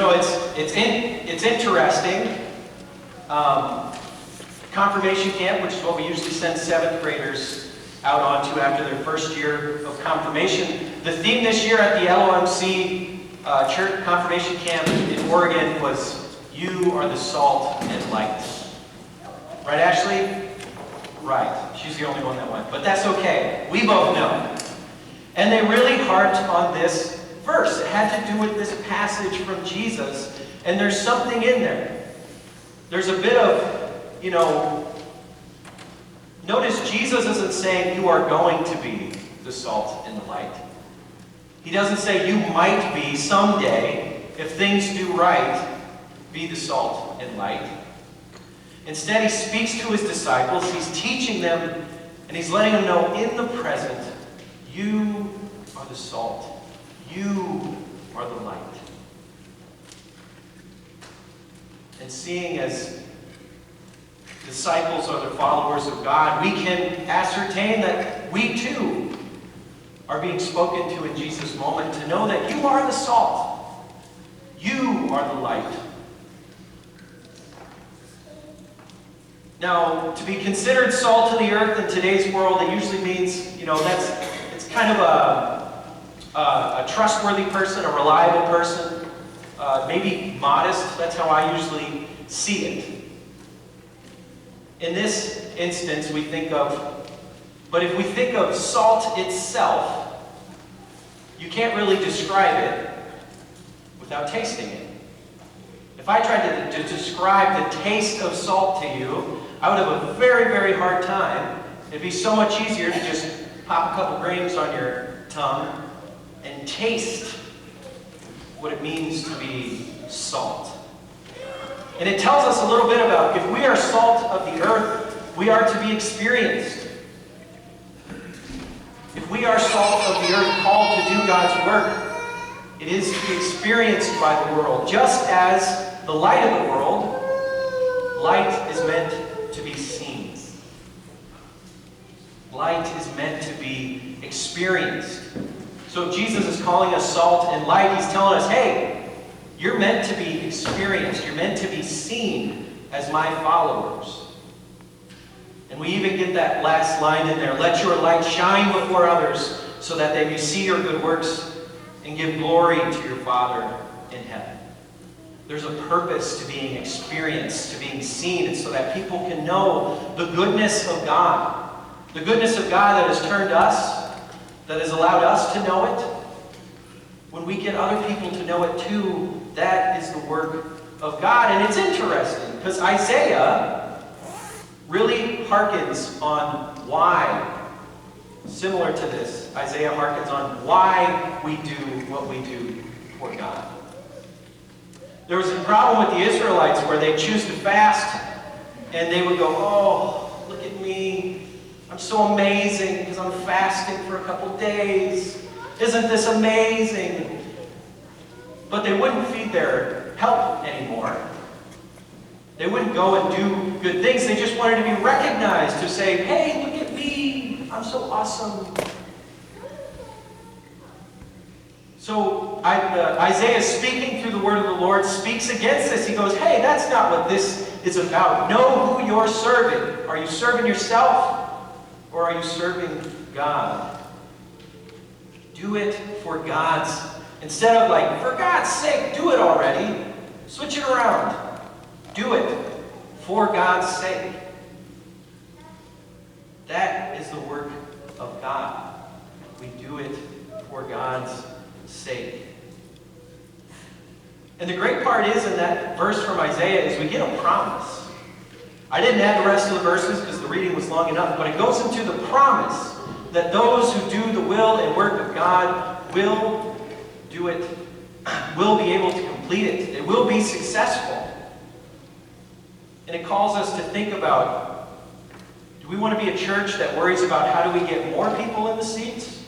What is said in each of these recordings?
It's interesting. Confirmation camp, which is what we usually send 7th graders out onto after their first year of confirmation. The theme this year at the LOMC church confirmation camp in Oregon was "You are the salt and light." Right, Ashley? Right. She's the only one that went. But that's okay. We both know. And they really harped on this verse. It had to do with this passage from Jesus. And there's something in there. There's a bit of, notice Jesus isn't saying you are going to be the salt and the light. He doesn't say you might be someday, if things do right, be the salt and light. Instead, he speaks to his disciples, he's teaching them, and he's letting them know in the present, you are the salt. You are the light. And seeing as disciples are the followers of God, we can ascertain that we too are being spoken to in Jesus' moment to know that you are the salt. You are the light. Now, to be considered salt of the earth in today's world, it usually means, it's kind of a trustworthy person, a reliable person, maybe modest. That's how I usually see it. In this instance, we think of, but if we think of salt itself, you can't really describe it without tasting it. If I tried to describe the taste of salt to you, I would have a very, very hard time. It'd be so much easier to just pop a couple grains on your tongue and taste what it means to be salt. And it tells us a little bit about, if we are salt of the earth, we are to be experienced. If we are salt of the earth, called to do God's work, it is to be experienced by the world. Just as the light of the world, light is meant to be seen. Light is meant to be experienced. So if Jesus is calling us salt and light, he's telling us, hey, you're meant to be experienced. You're meant to be seen as my followers. And we even get that last line in there, let your light shine before others so that they may see your good works and give glory to your Father in heaven. There's a purpose to being experienced, to being seen, and so that people can know the goodness of God. The goodness of God that has turned us, that has allowed us to know it. When we get other people to know it too, that is the work of God. And it's interesting, because Isaiah really harkens on why, similar to this, Isaiah harkens on why we do what we do for God. There was a problem with the Israelites where they choose to fast, and they would go, oh, look at me. I'm so amazing because I'm fasting for a couple days. Isn't this amazing? But they wouldn't feed their help anymore. They wouldn't go and do good things. They just wanted to be recognized, to say, hey, look at me. I'm so awesome. So Isaiah, speaking through the word of the Lord, speaks against this. He goes, hey, that's not what this is about. Know who you're serving. Are you serving yourself? Or are you serving God? Do it for God's, instead of like, for God's sake, do it already. Switch it around. Do it for God's sake. That is the work of God. We do it for God's sake. And the great part is, in that verse from Isaiah, is we get a promise. I didn't add the rest of the verses because the reading was long enough, but it goes into the promise that those who do the will and work of God will do it, will be able to complete it. It will be successful. And it calls us to think about, do we want to be a church that worries about how do we get more people in the seats?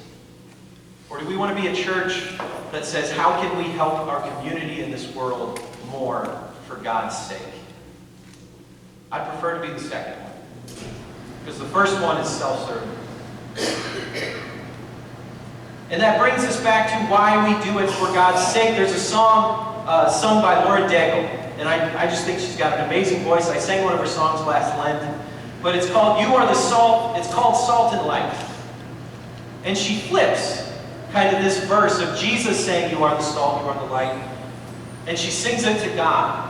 Or do we want to be a church that says, how can we help our community in this world more for God's sake? I prefer to be the second one, because the first one is self-serving. And that brings us back to why we do it for God's sake. There's a song sung by Lauren Daigle, and I just think she's got an amazing voice. I sang one of her songs last Lent, but it's called "You Are the Salt." It's called "Salt and Light," and she flips kind of this verse of Jesus saying, "You are the salt, you are the light," and she sings it to God.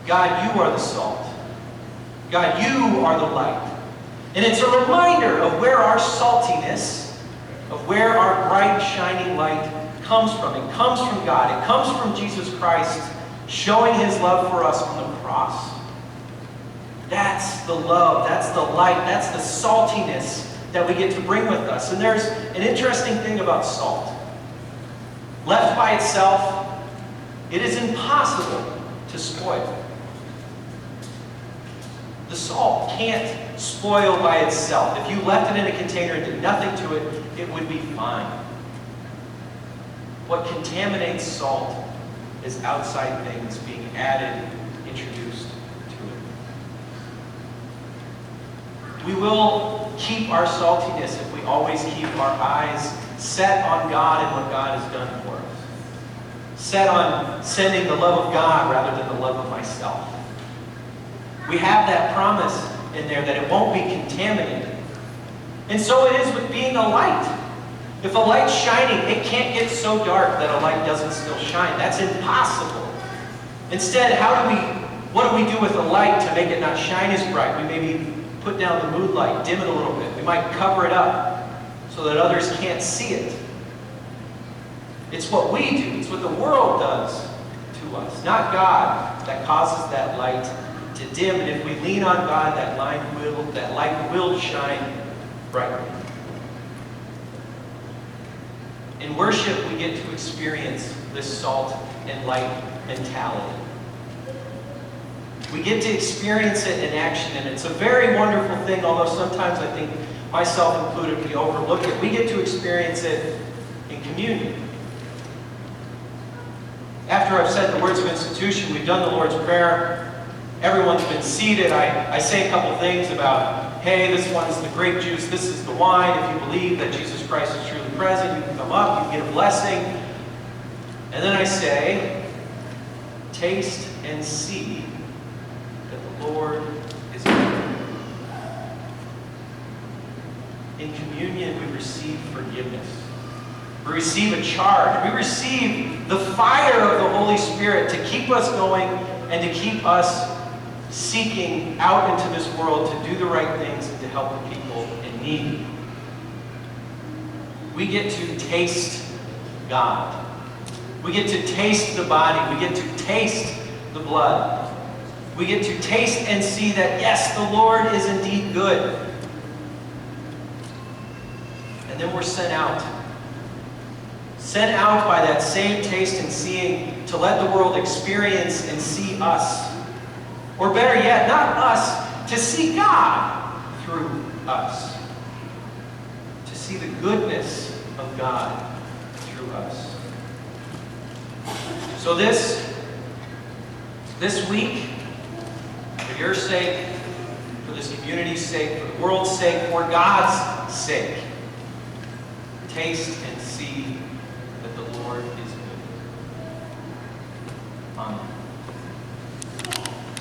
God, you are the salt. God, you are the light. And it's a reminder of where our saltiness, of where our bright, shining light comes from. It comes from God. It comes from Jesus Christ showing his love for us on the cross. That's the love, that's the light, that's the saltiness that we get to bring with us. And there's an interesting thing about salt. Left by itself, it is impossible to spoil. The salt can't spoil by itself. If you left it in a container and did nothing to it, it would be fine. What contaminates salt is outside things being added, introduced to it. We will keep our saltiness if we always keep our eyes set on God and what God has done for us. Set on sending the love of God rather than the love of myself. We have that promise in there that it won't be contaminated. And so it is with being a light. If a light's shining, it can't get so dark that a light doesn't still shine. That's impossible. Instead, what do we do with a light to make it not shine as bright? We maybe put down the mood light, dim it a little bit. We might cover it up so that others can't see it. It's what we do. It's what the world does to us, not God, that causes that light to dim. And if we lean on God, that light will shine brightly. In worship, we get to experience this salt and light mentality. We get to experience it in action, and it's a very wonderful thing, although sometimes I think, myself included, we overlook it. We get to experience it in communion. After I've said the words of institution, we've done the Lord's Prayer, everyone's been seated, I say a couple things about, hey, this one's the grape juice, this is the wine. If you believe that Jesus Christ is truly present, you can come up, you can get a blessing. And then I say, taste and see that the Lord is good. In communion, we receive forgiveness. We receive a charge. We receive the fire of the Holy Spirit to keep us going and to keep us seeking out into this world to do the right things and to help the people in need. We get to taste God. We get to taste the body. We get to taste the blood. We get to taste and see that, yes, the Lord is indeed good. And then we're sent out. Sent out by that same taste and seeing to let the world experience and see us. Or better yet, not us, to see God through us. To see the goodness of God through us. So this week, for your sake, for this community's sake, for the world's sake, for God's sake, taste and see